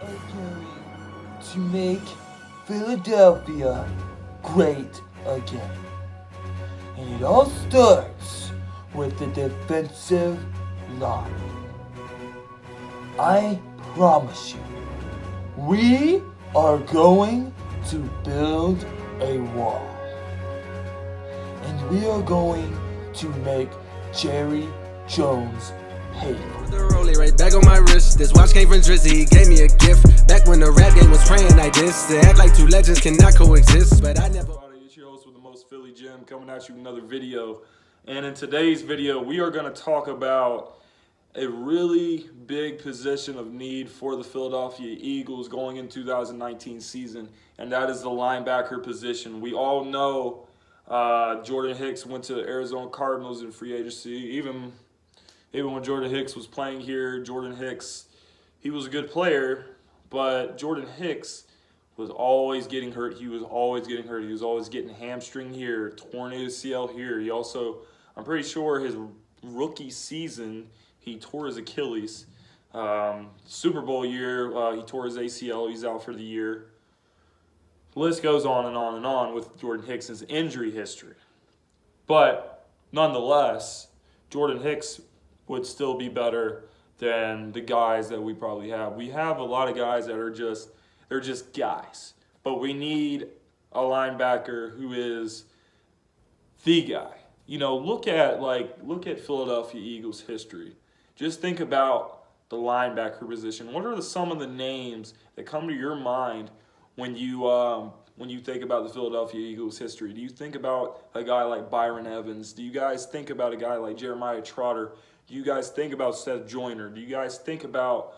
are going to make Philadelphia great again. And it all starts with the defensive line. I promise you, we are going to build a wall. And we are going to make Jerry Jones pay for it. The Rollie right back on my wrist. This watch came from Drizzy, he gave me a gift. Back when the rap game was praying like this. They act like two legends cannot coexist, but I never. It's your host with the most Philly Jim coming at you with another video. And in today's video, we are going to talk about a really big position of need for the Philadelphia Eagles going in 2019 season, and that is the linebacker position. We all know Jordan Hicks went to the Arizona Cardinals in free agency. Even when Jordan Hicks was playing here, Jordan Hicks, he was a good player, but Jordan Hicks was always getting hurt. He was always getting hamstring here, torn ACL here. He also, I'm pretty sure his rookie season, he tore his Achilles. Super Bowl year, he tore his ACL. He's out for the year. The list goes on and on and on with Jordan Hicks' injury history. But nonetheless, Jordan Hicks would still be better than the guys that we probably have. We have a lot of guys that are they're just guys. But we need a linebacker who is the guy. You know, look at Philadelphia Eagles history. Just think about the linebacker position. What are some of the names that come to your mind when you think about the Philadelphia Eagles history? Do you think about a guy like Byron Evans? Do you guys think about a guy like Jeremiah Trotter? Do you guys think about Seth Joyner? Do you guys think about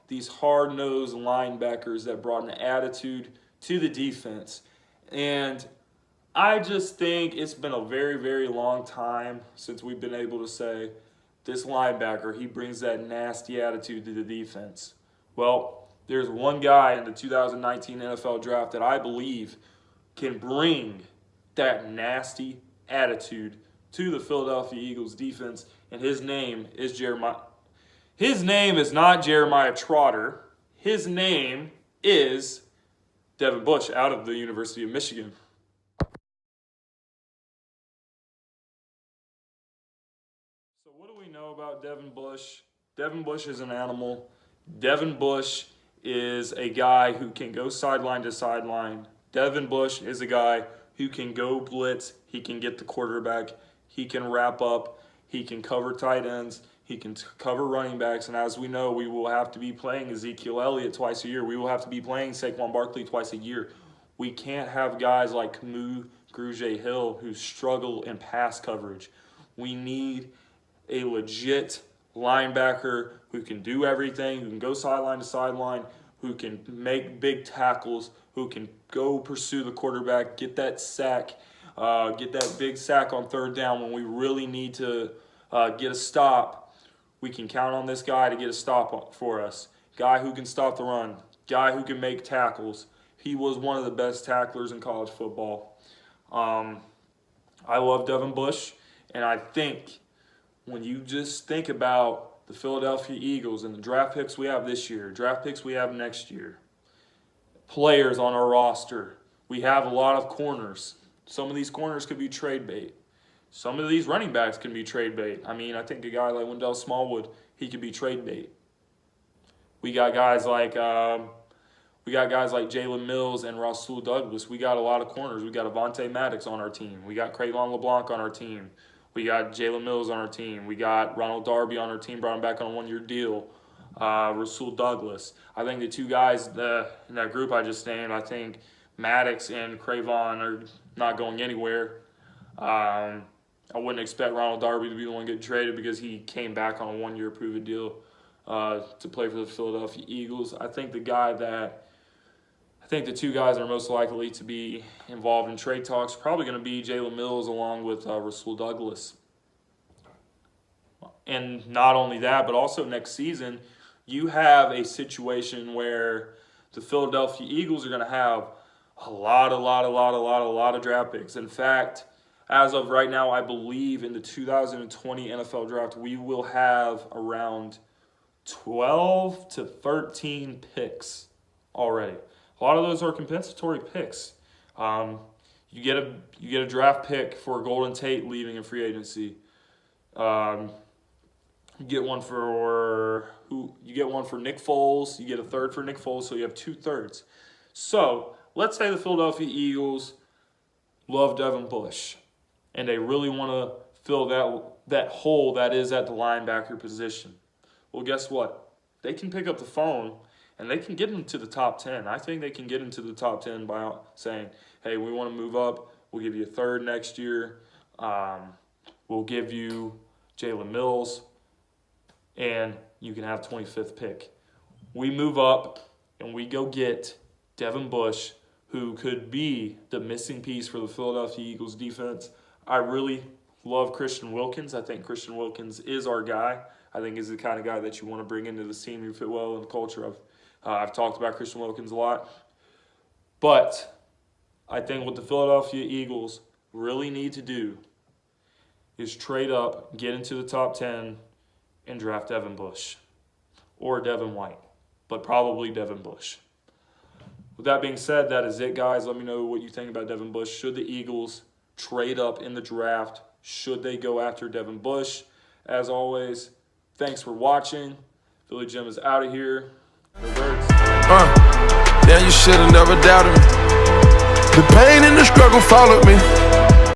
these hard-nosed linebackers that brought an attitude to the defense? And I just think it's been a very, very long time since we've been able to say this linebacker, he brings that nasty attitude to the defense. Well, there's one guy in the 2019 NFL draft that I believe can bring that nasty attitude to the Philadelphia Eagles defense, and his name is Jeremiah. His name is not Jeremiah Trotter. His name is Devin Bush out of the University of Michigan. So what do we know about Devin Bush? Devin Bush is an animal. Devin Bush is a guy who can go sideline to sideline. Devin Bush is a guy who can go blitz. He can get the quarterback. He can wrap up. He can cover tight ends. He can cover running backs. And as we know, we will have to be playing Ezekiel Elliott twice a year. We will have to be playing Saquon Barkley twice a year. We can't have guys like Camus Grugier-Hill who struggle in pass coverage. We need a legit linebacker who can do everything, who can go sideline to sideline, who can make big tackles, who can go pursue the quarterback, get that sack, get that big sack on third down when we really need to get a stop. We can count on this guy to get a stop for us. Guy who can stop the run, guy who can make tackles. He was one of the best tacklers in college football. I love Devin Bush, and I think when you just think about the Philadelphia Eagles and the draft picks we have this year, draft picks we have next year, players on our roster, we have a lot of corners. Some of these corners could be trade bait. Some of these running backs can be trade bait. I mean, I think a guy like Wendell Smallwood, he could be trade bait. We got guys like Jalen Mills and Rasul Douglas. We got a lot of corners. We got Avonte Maddox on our team. We got Cravon LeBlanc on our team. We got Jalen Mills on our team. We got Ronald Darby on our team, brought him back on a one-year deal. Rasul Douglas. I think the two guys in that group I just named, I think Maddox and Cravon are not going anywhere. I wouldn't expect Ronald Darby to be the one getting traded because he came back on a one-year proven deal to play for the Philadelphia Eagles. I think the two guys that are most likely to be involved in trade talks probably going to be Jalen Mills along with Rasul Douglas. And not only that, but also next season, you have a situation where the Philadelphia Eagles are going to have a lot of draft picks. In fact, as of right now, I believe in the 2020 NFL draft, we will have around 12 to 13 picks already. A lot of those are compensatory picks. You get a draft pick for Golden Tate leaving in free agency. You get one for Nick Foles. You get a third for Nick Foles, so you have 2 thirds. So let's say the Philadelphia Eagles love Devin Bush, and they really want to fill that hole that is at the linebacker position. Well, guess what? They can pick up the phone and they can get into the top 10. I think they can get into the top 10 by saying, hey, we want to move up. We'll give you a third next year. We'll give you Jalen Mills, and you can have 25th pick. We move up and we go get Devin Bush, who could be the missing piece for the Philadelphia Eagles defense. I really love Christian Wilkins. I think Christian Wilkins is our guy. I think he's the kind of guy that you want to bring into this team. You fit well in the culture of. I've talked about Christian Wilkins a lot. But I think what the Philadelphia Eagles really need to do is trade up, get into the top 10, and draft Devin Bush. Or Devin White. But probably Devin Bush. With that being said, that is it, guys. Let me know what you think about Devin Bush. Should the Eagles trade up in the draft? Should they go after Devin Bush? As always, thanks for watching. Philly Jim is out of here. No birds. Yeah, you should have never doubted me. The pain and the struggle followed me.